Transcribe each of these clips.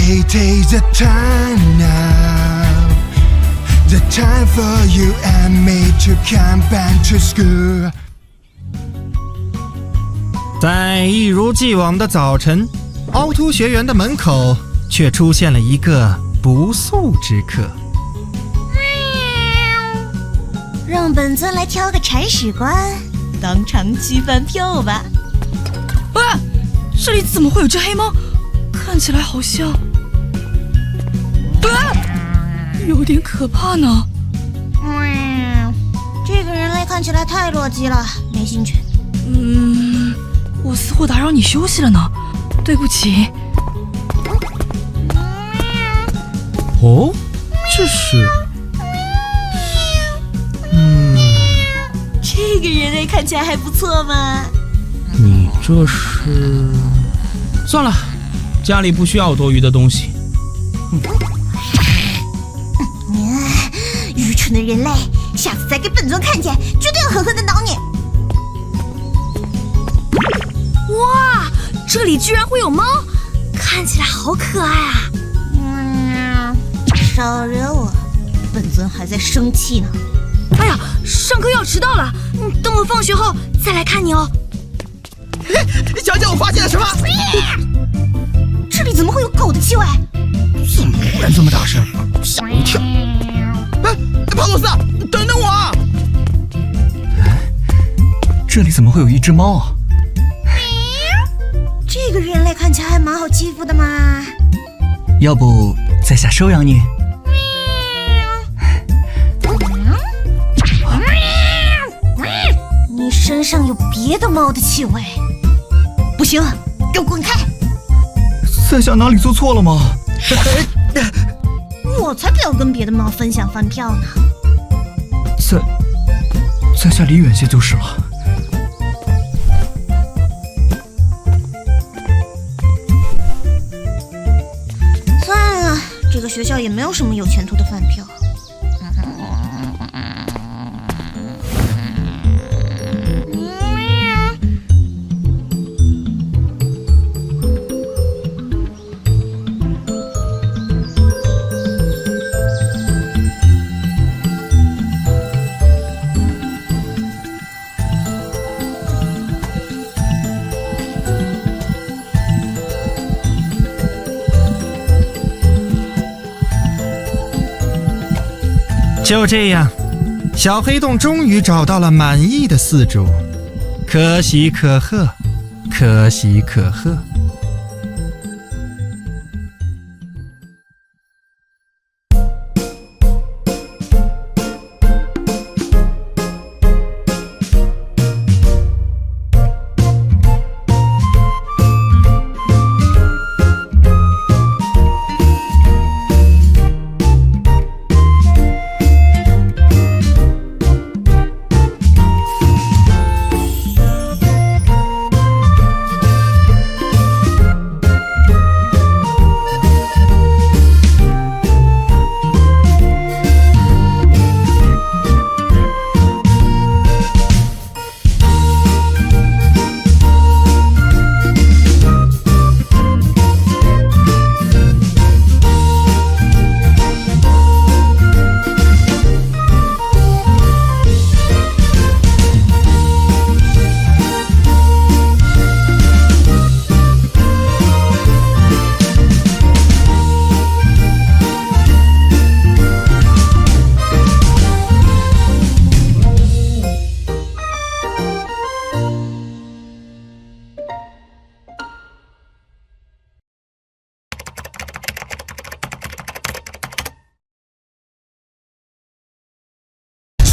it is the time now. The time for you and me to come back to school. 在一如既往的早晨，凹凸学园的门口却出现了一个不速之客。让本尊来挑个铲屎官，当场去饭票吧。喂，这里怎么会有只黑猫？看起来好像……有点可怕呢。这个人类看起来太弱鸡了，没兴趣。我似乎打扰你休息了呢，对不起。哦，这是……这个人类看起来还不错嘛。你这是……算了，家里不需要多余的东西。愚蠢的人类，下次再给本尊看见，绝对要狠狠的挠你。哇，这里居然会有猫，看起来好可爱啊！少惹我，本尊还在生气呢。哎呀，上课要迟到了，等我放学后再来看你哦。小姐，我发现了什么？这里怎么会有狗的气味？怎么忽然这么大声？吓我一跳！帕洛斯，等等我啊！这里怎么会有一只猫啊？这个人类看起来还蛮好欺负的嘛。要不在下收养你？你身上有别的猫的气味，不行，给我滚开！在下哪里做错了吗？我才不要跟别的猫分享饭票呢。在下离远些就是了。算了，这个学校也没有什么有前途的饭票。就这样，小黑洞终于找到了满意的饲主，可喜可贺，可喜可贺。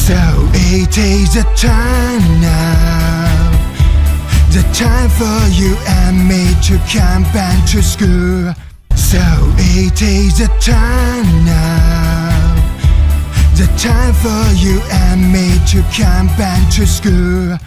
So it is the time now. The time for you and me to come back to school. So it is the time now. The time for you and me to come back to school.